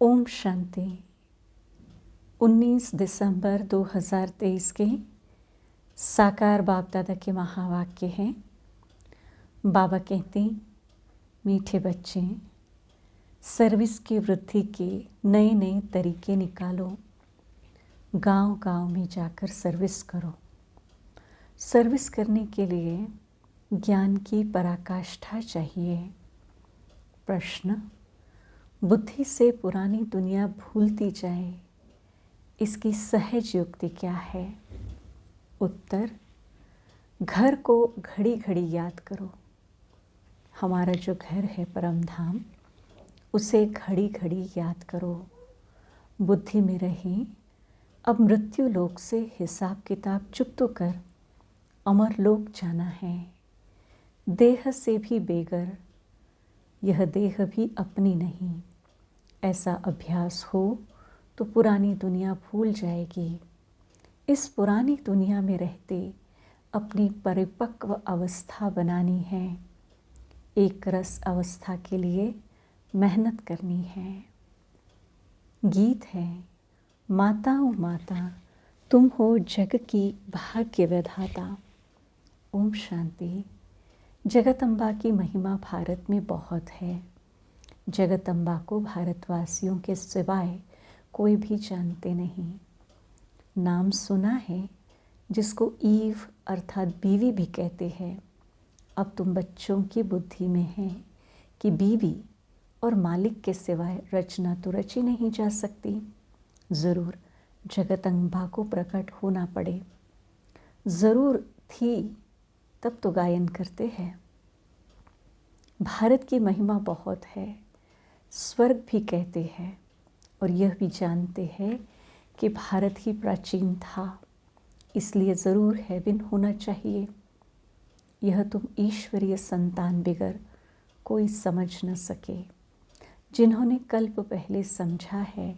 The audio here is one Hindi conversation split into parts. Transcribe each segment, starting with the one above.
ओम शांति। 19 दिसंबर 2023 के साकार बाप दादा के महावाक्य हैं। बाबा कहते हैं, मीठे बच्चे, सर्विस की वृद्धि के नए नए तरीके निकालो। गांव गांव में जाकर सर्विस करो। सर्विस करने के लिए ज्ञान की पराकाष्ठा चाहिए। प्रश्न: बुद्धि से पुरानी दुनिया भूलती जाए, इसकी सहज युक्ति क्या है? उत्तर: घर को घड़ी घड़ी याद करो। हमारा जो घर है परम धाम, उसे घड़ी घड़ी याद करो। बुद्धि में रहें, अब मृत्यु लोक से हिसाब किताब चुकतो कर अमर लोक जाना है। देह से भी बेगर, यह देह भी अपनी नहीं। ऐसा अभ्यास हो तो पुरानी दुनिया भूल जाएगी। इस पुरानी दुनिया में रहते अपनी परिपक्व अवस्था बनानी है। एक रस अवस्था के लिए मेहनत करनी है। गीत है, माताओं माता तुम हो जग की भाग्य विधाता। ओम शांति। जगदम्बा की महिमा भारत में बहुत है। जगदम्बा को भारतवासियों के सिवाय कोई भी जानते नहीं। नाम सुना है, जिसको ईव अर्थात बीवी भी कहते हैं। अब तुम बच्चों की बुद्धि में है कि बीवी और मालिक के सिवाय रचना तो रची नहीं जा सकती। ज़रूर जगदम्बा को प्रकट होना पड़े। ज़रूर थी तब तो गायन करते हैं। भारत की महिमा बहुत है। स्वर्ग भी कहते हैं और यह भी जानते हैं कि भारत ही प्राचीन था, इसलिए ज़रूर हेवन होना चाहिए। यह तुम ईश्वरीय संतान बिगर कोई समझ न सके। जिन्होंने कल्प पहले समझा है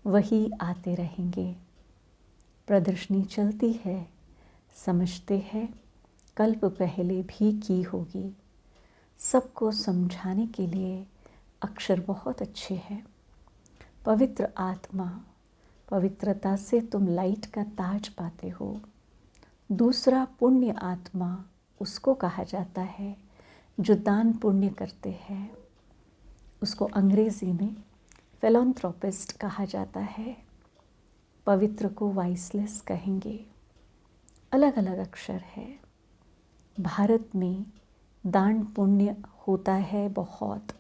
वही आते रहेंगे। प्रदर्शनी चलती है, समझते हैं कल्प पहले भी की होगी। सबको समझाने के लिए अक्षर बहुत अच्छे हैं। पवित्र आत्मा, पवित्रता से तुम लाइट का ताज पाते हो। दूसरा पुण्य आत्मा उसको कहा जाता है जो दान पुण्य करते हैं। उसको अंग्रेजी में फिलैंथ्रोपिस्ट कहा जाता है। पवित्र को वाइसलेस कहेंगे। अलग अलग अक्षर है। भारत में दान पुण्य होता है बहुत,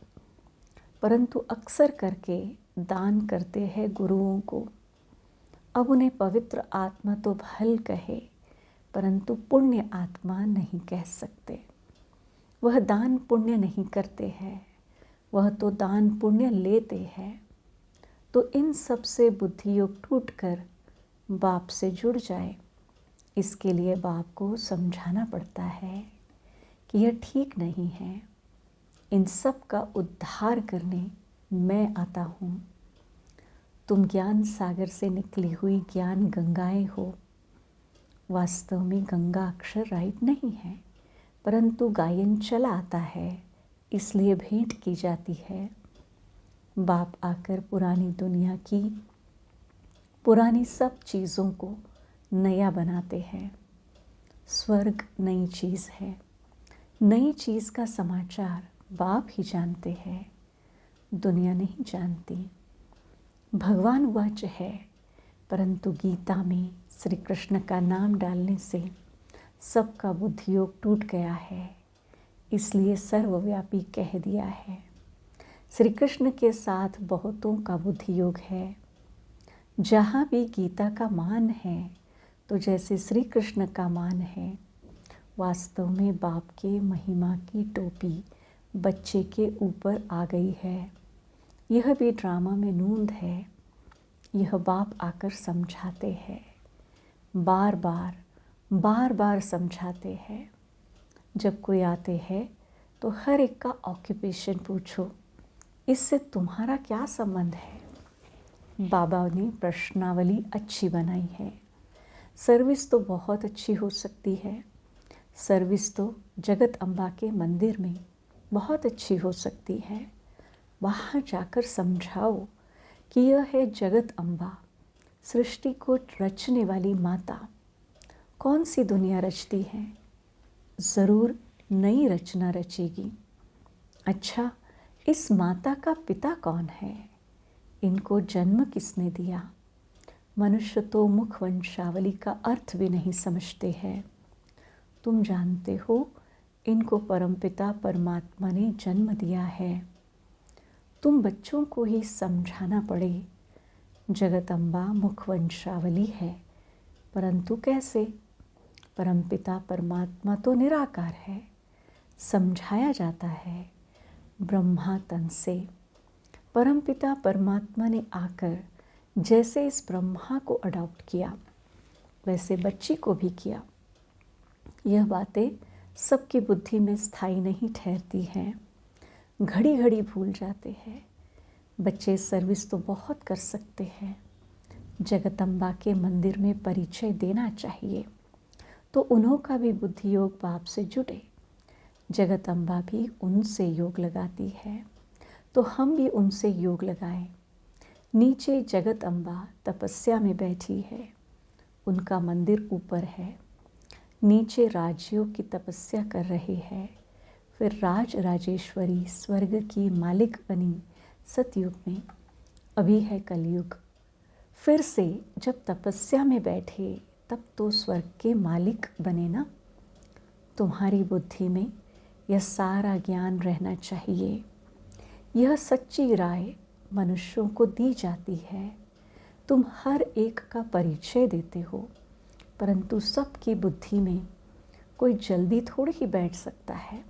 परंतु अक्सर करके दान करते हैं गुरुओं को। अब उन्हें पवित्र आत्मा तो भल कहे, परंतु पुण्य आत्मा नहीं कह सकते। वह दान पुण्य नहीं करते हैं, वह तो दान पुण्य लेते हैं। तो इन सब से बुद्धि योग टूट कर बाप से जुड़ जाए। इसके लिए बाप को समझाना पड़ता है कि यह ठीक नहीं है। इन सब का उद्धार करने मैं आता हूँ। तुम ज्ञान सागर से निकली हुई ज्ञान गंगाएं हो। वास्तव में गंगा अक्षर राइट नहीं है, परंतु गायन चला आता है, इसलिए भेंट की जाती है। बाप आकर पुरानी दुनिया की पुरानी सब चीज़ों को नया बनाते हैं। स्वर्ग नई चीज़ है। नई चीज़ का समाचार बाप ही जानते हैं, दुनिया नहीं जानती। भगवान वाच है, परंतु गीता में श्री कृष्ण का नाम डालने से सबका बुद्धि योग टूट गया है, इसलिए सर्वव्यापी कह दिया है। श्री कृष्ण के साथ बहुतों का बुद्धि योग है। जहाँ भी गीता का मान है, तो जैसे श्री कृष्ण का मान है, वास्तव में बाप के महिमा की टोपी बच्चे के ऊपर आ गई है। यह भी ड्रामा में नूंद है। यह बाप आकर समझाते हैं, बार बार समझाते हैं। जब कोई आते हैं तो हर एक का ऑक्यूपेशन पूछो, इससे तुम्हारा क्या संबंध है। बाबा ने प्रश्नावली अच्छी बनाई है। सर्विस तो बहुत अच्छी हो सकती है। सर्विस तो जगदम्बा के मंदिर में बहुत अच्छी हो सकती है। वहाँ जाकर समझाओ कि यह है जगत अम्बा, सृष्टि को रचने वाली माता। कौन सी दुनिया रचती है? ज़रूर नई रचना रचेगी। अच्छा, इस माता का पिता कौन है? इनको जन्म किसने दिया? मनुष्य तो मुख वंशावली का अर्थ भी नहीं समझते हैं। तुम जानते हो, इनको परमपिता परमात्मा ने जन्म दिया है। तुम बच्चों को ही समझाना पड़े। जगदम्बा मुख वंशावली है, परंतु कैसे? परमपिता परमात्मा तो निराकार है, समझाया जाता है ब्रह्मा तन से। परमपिता परमात्मा ने आकर जैसे इस ब्रह्मा को अडॉप्ट किया, वैसे बच्ची को भी किया। यह बातें सबकी बुद्धि में स्थायी नहीं ठहरती हैं, घड़ी घड़ी भूल जाते हैं। बच्चे सर्विस तो बहुत कर सकते हैं, जगदम्बा के मंदिर में परिचय देना चाहिए, तो उन्हों का भी बुद्धि योग बाप से जुड़े। जगदम्बा भी उनसे योग लगाती है, तो हम भी उनसे योग लगाएं। नीचे जगदम्बा तपस्या में बैठी है, उनका मंदिर ऊपर है। नीचे राजयोग की तपस्या कर रहे हैं, फिर राज राजेश्वरी स्वर्ग की मालिक बनी सतयुग में। अभी है कलयुग। फिर से जब तपस्या में बैठे तब तो स्वर्ग के मालिक बने ना। तुम्हारी बुद्धि में यह सारा ज्ञान रहना चाहिए। यह सच्ची राय मनुष्यों को दी जाती है। तुम हर एक का परिचय देते हो, परंतु सबकी बुद्धि में कोई जल्दी थोड़ी ही बैठ सकता है।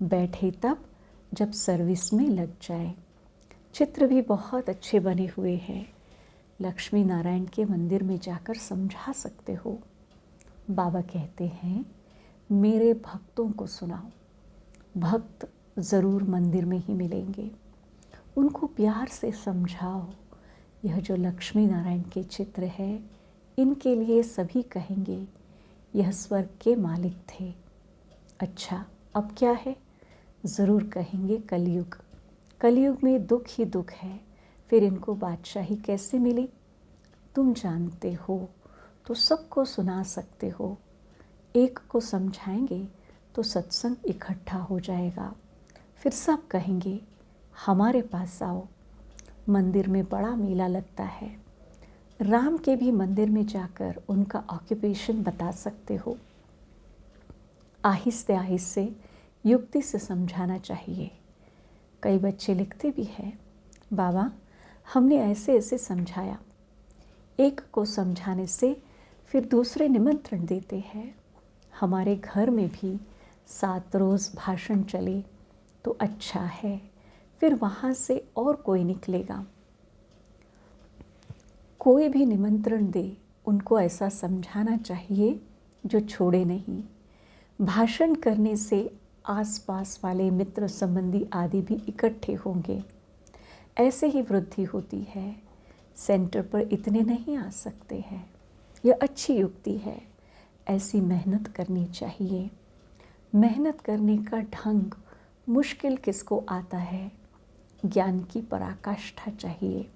बैठे तब जब सर्विस में लग जाए। चित्र भी बहुत अच्छे बने हुए हैं, लक्ष्मी नारायण के मंदिर में जाकर समझा सकते हो। बाबा कहते हैं, मेरे भक्तों को सुनाओ। भक्त ज़रूर मंदिर में ही मिलेंगे, उनको प्यार से समझाओ। यह जो लक्ष्मी नारायण के चित्र है, इनके लिए सभी कहेंगे यह स्वर्ग के मालिक थे। अच्छा, अब क्या है? ज़रूर कहेंगे कलयुग। कलयुग में दुख ही दुख है, फिर इनको बादशाही कैसे मिली? तुम जानते हो तो सबको सुना सकते हो। एक को समझाएंगे तो सत्संग इकट्ठा हो जाएगा, फिर सब कहेंगे हमारे पास आओ। मंदिर में बड़ा मेला लगता है, राम के भी मंदिर में जाकर उनका ऑक्यूपेशन बता सकते हो। आहिस्ते आहिस्ते युक्ति से समझाना चाहिए। कई बच्चे लिखते भी हैं, बाबा हमने ऐसे ऐसे समझाया। एक को समझाने से फिर दूसरे निमंत्रण देते हैं। हमारे घर में भी 7 रोज़ भाषण चले तो अच्छा है, फिर वहाँ से और कोई निकलेगा। कोई भी निमंत्रण दे, उनको ऐसा समझाना चाहिए जो छोड़े नहीं। भाषण करने से आसपास वाले मित्र संबंधी आदि भी इकट्ठे होंगे, ऐसे ही वृद्धि होती है। सेंटर पर इतने नहीं आ सकते हैं, यह अच्छी युक्ति है। ऐसी मेहनत करनी चाहिए। मेहनत करने का ढंग मुश्किल किसको आता है? ज्ञान की पराकाष्ठा चाहिए।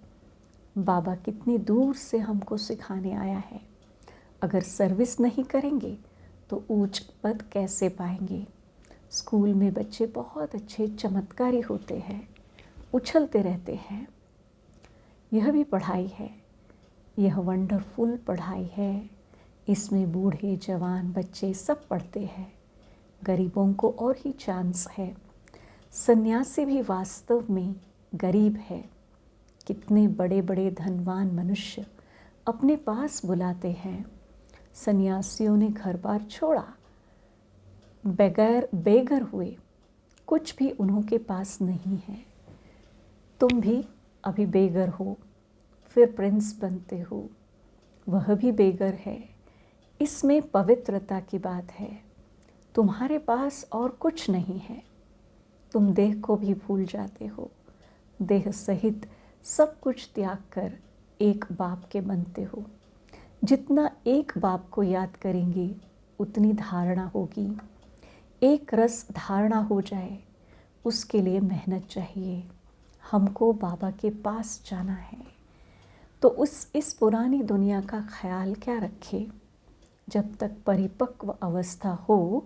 बाबा कितनी दूर से हमको सिखाने आया है। अगर सर्विस नहीं करेंगे तो ऊंच पद कैसे पाएंगे? स्कूल में बच्चे बहुत अच्छे चमत्कारी होते हैं, उछलते रहते हैं। यह भी पढ़ाई है, यह वंडरफुल पढ़ाई है। इसमें बूढ़े जवान बच्चे सब पढ़ते हैं। गरीबों को और ही चांस है। सन्यासी भी वास्तव में गरीब है। कितने बड़े बड़े धनवान मनुष्य अपने पास बुलाते हैं। सन्यासियों ने घर बार छोड़ा, बेघर हुए, कुछ भी उन्हों के पास नहीं है। तुम भी अभी बेघर हो, फिर प्रिंस बनते हो, वह भी बेघर है। इसमें पवित्रता की बात है। तुम्हारे पास और कुछ नहीं है, तुम देह को भी भूल जाते हो। देह सहित सब कुछ त्याग कर एक बाप के बनते हो। जितना एक बाप को याद करेंगे उतनी धारणा होगी। एक रस धारणा हो जाए, उसके लिए मेहनत चाहिए। हमको बाबा के पास जाना है। तो इस पुरानी दुनिया का ख्याल क्या रखे। जब तक परिपक्व अवस्था हो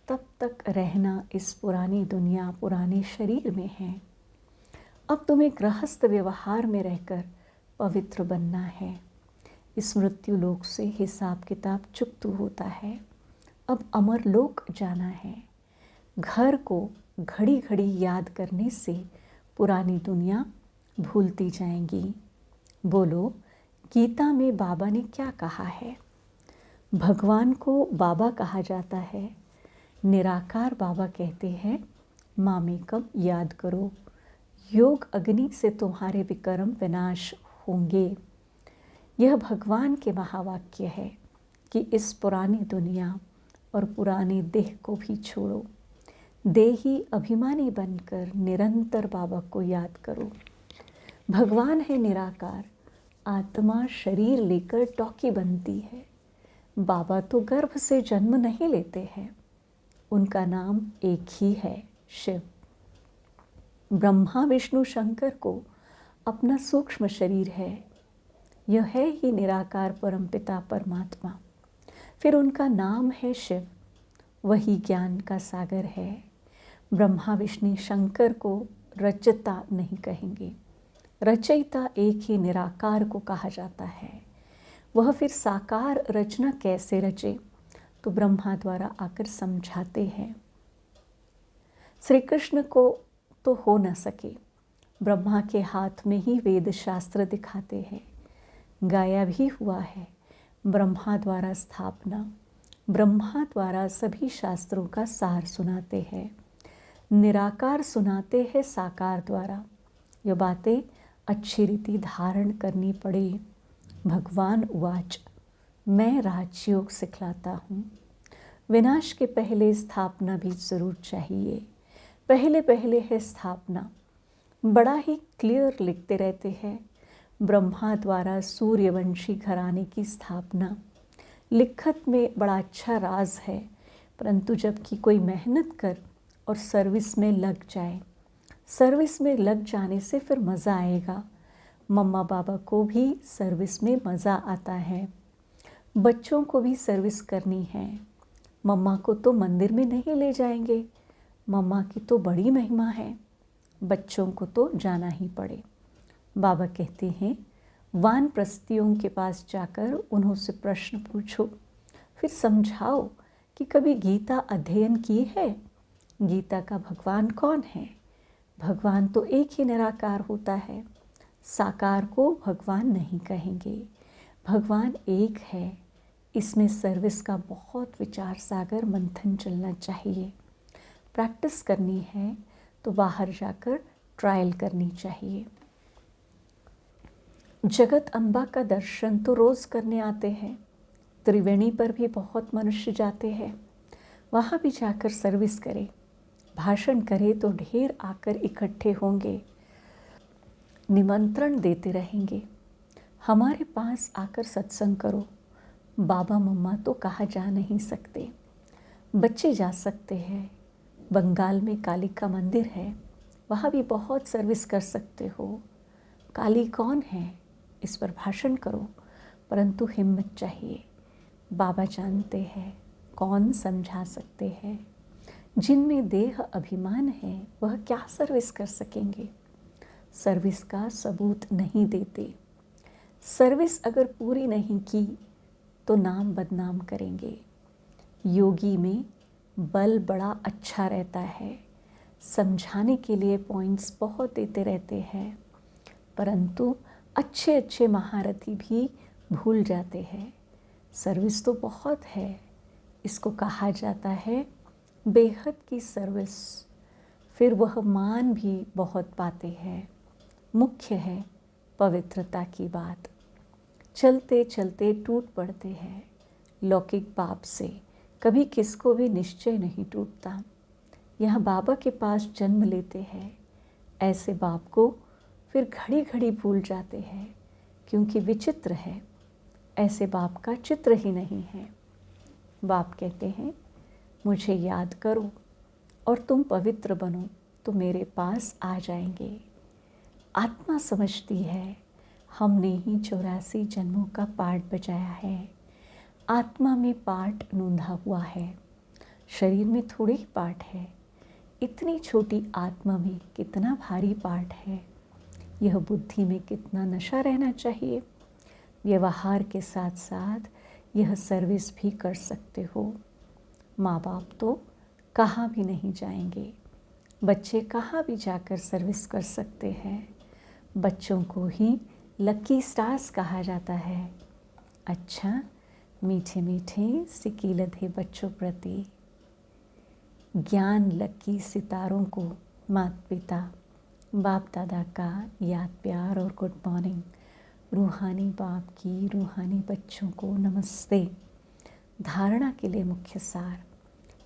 तब तक रहना इस पुरानी दुनिया, पुराने शरीर में है। अब तुम्हें गृहस्थ व्यवहार में रहकर पवित्र बनना है। इस मृत्यु लोक से हिसाब किताब चुकता होता है। अब अमर लोक जाना है। घर को घड़ी घड़ी याद करने से पुरानी दुनिया भूलती जाएंगी। बोलो, गीता में बाबा ने क्या कहा है? भगवान को बाबा कहा जाता है। निराकार बाबा कहते हैं, मामेकम याद करो, योग अग्नि से तुम्हारे विकर्म विनाश होंगे। यह भगवान के महावाक्य है कि इस पुरानी दुनिया और पुराने देह को भी छोड़ो। देही अभिमानी बनकर निरंतर बाबा को याद करो। भगवान है निराकार, आत्मा शरीर लेकर टॉकी बनती है। बाबा तो गर्भ से जन्म नहीं लेते हैं। उनका नाम एक ही है, शिव। ब्रह्मा विष्णु शंकर को अपना सूक्ष्म शरीर है। यह है ही निराकार परमपिता परमात्मा। फिर उनका नाम है शिव। वही ज्ञान का सागर है। ब्रह्मा विष्णु शंकर को रचयिता नहीं कहेंगे। रचयिता एक ही निराकार को कहा जाता है। वह फिर साकार रचना कैसे रचे, तो ब्रह्मा द्वारा आकर समझाते हैं। श्री कृष्ण को तो हो न सके, ब्रह्मा के हाथ में ही वेद शास्त्र दिखाते हैं। गाया भी हुआ है, ब्रह्मा द्वारा स्थापना। ब्रह्मा द्वारा सभी शास्त्रों का सार सुनाते हैं। निराकार सुनाते हैं साकार द्वारा। ये बातें अच्छी रीति धारण करनी पड़े। भगवान उवाच, मैं राजयोग सिखलाता हूँ। विनाश के पहले स्थापना भी जरूर चाहिए। पहले पहले है स्थापना। बड़ा ही क्लियर लिखते रहते हैं, ब्रह्मा द्वारा सूर्यवंशी घराने की स्थापना। लिखत में बड़ा अच्छा राज है, परंतु जबकि कोई मेहनत कर और सर्विस में लग जाए, सर्विस में लग जाने से फिर मज़ा आएगा। मम्मा पापा को भी सर्विस में मज़ा आता है। बच्चों को भी सर्विस करनी है। मम्मा को तो मंदिर में नहीं ले जाएंगे, मम्मा की तो बड़ी महिमा है, बच्चों को तो जाना ही पड़े। बाबा कहते हैं, वानप्रस्थियों के पास जाकर उन्होंने प्रश्न पूछो, फिर समझाओ कि कभी गीता अध्ययन की है। गीता का भगवान कौन है? भगवान तो एक ही निराकार होता है। साकार को भगवान नहीं कहेंगे। भगवान एक है। इसमें सर्विस का बहुत विचार सागर मंथन चलना चाहिए। प्रैक्टिस करनी है तो बाहर जाकर ट्रायल करनी चाहिए। जगत अम्बा का दर्शन तो रोज़ करने आते हैं। त्रिवेणी पर भी बहुत मनुष्य जाते हैं। वहाँ भी जाकर सर्विस करें, भाषण करें तो ढेर आकर इकट्ठे होंगे, निमंत्रण देते रहेंगे। हमारे पास आकर सत्संग करो। बाबा मम्मा तो कहा जा नहीं सकते, बच्चे जा सकते हैं। बंगाल में काली का मंदिर है, वहाँ भी बहुत सर्विस कर सकते हो। काली कौन है, इस पर भाषण करो, परंतु हिम्मत चाहिए। बाबा जानते हैं कौन समझा सकते हैं। जिनमें देह अभिमान है वह क्या सर्विस कर सकेंगे। सर्विस का सबूत नहीं देते। सर्विस अगर पूरी नहीं की तो नाम बदनाम करेंगे। योगी में बल बड़ा अच्छा रहता है, समझाने के लिए पॉइंट्स बहुत देते रहते हैं, परंतु अच्छे अच्छे महारथी भी भूल जाते हैं। सर्विस तो बहुत है, इसको कहा जाता है बेहद की सर्विस। फिर वह मान भी बहुत पाते हैं। मुख्य है पवित्रता की बात। चलते चलते टूट पड़ते हैं। लौकिक पाप से कभी किसको भी निश्चय नहीं टूटता। यहाँ बाबा के पास जन्म लेते हैं, ऐसे बाप को फिर घड़ी घड़ी भूल जाते हैं, क्योंकि विचित्र है, ऐसे बाप का चित्र ही नहीं है। बाप कहते हैं, मुझे याद करो और तुम पवित्र बनो तो मेरे पास आ जाएंगे। आत्मा समझती है हमने ही 84 जन्मों का पाठ बजाया है। आत्मा में पाठ नूंधा हुआ है, शरीर में थोड़े ही पाठ है। इतनी छोटी आत्मा में कितना भारी पाठ है। यह बुद्धि में कितना नशा रहना चाहिए। व्यवहार के साथ साथ यह सर्विस भी कर सकते हो। माँ बाप तो कहाँ भी नहीं जाएंगे, बच्चे कहाँ भी जाकर सर्विस कर सकते हैं। बच्चों को ही लकी स्टार्स कहा जाता है। अच्छा, मीठे मीठे सिकीलधे बच्चों प्रति ज्ञान लकी सितारों को माता पिता बाप दादा का याद प्यार और गुड मॉर्निंग। रूहानी बाप की रूहानी बच्चों को नमस्ते। धारणा के लिए मुख्य सार,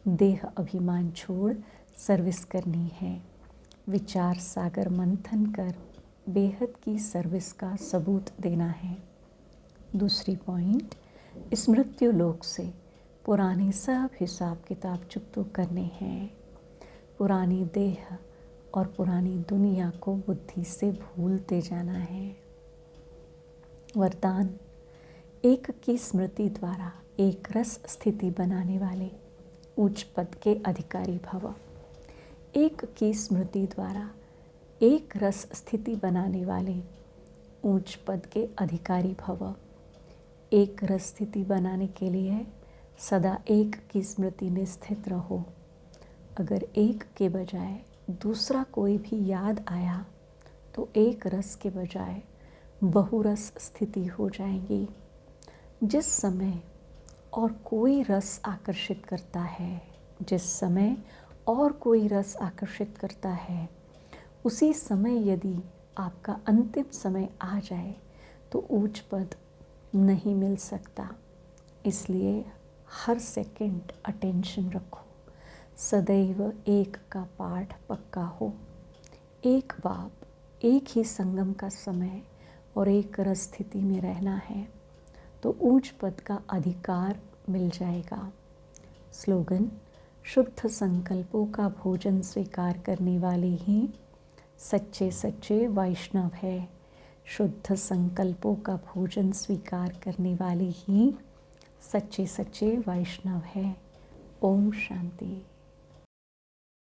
देह अभिमान छोड़ सर्विस करनी है। विचार सागर मंथन कर बेहद की सर्विस का सबूत देना है। दूसरी पॉइंट, स्मृत्यु लोक से पुराने सब हिसाब किताब चुकतो करने हैं। पुरानी देह और पुरानी दुनिया को बुद्धि से भूलते जाना है। वरदान, एक की स्मृति द्वारा एक रस स्थिति बनाने वाले उच्च पद के अधिकारी भव। एक की स्मृति द्वारा एक रस स्थिति बनाने वाले ऊंच पद के अधिकारी भव। एक रस स्थिति बनाने के लिए सदा एक की स्मृति में स्थित रहो। अगर एक के बजाय दूसरा कोई भी याद आया तो एक रस के बजाय बहुरस स्थिति हो जाएगी। जिस समय और कोई रस आकर्षित करता है, जिस समय और कोई रस आकर्षित करता है, उसी समय यदि आपका अंतिम समय आ जाए तो ऊंच पद नहीं मिल सकता। इसलिए हर सेकंड अटेंशन रखो। सदैव एक का पाठ पक्का हो। एक बाप, एक ही संगम का समय और एक रस स्थिति में रहना है तो ऊंच पद का अधिकार मिल जाएगा। स्लोगन, शुद्ध संकल्पों का भोजन स्वीकार करने वाले ही सच्चे सच्चे वैष्णव है। शुद्ध संकल्पों का भोजन स्वीकार करने वाले ही सच्चे सच्चे वैष्णव है। ओम शांति।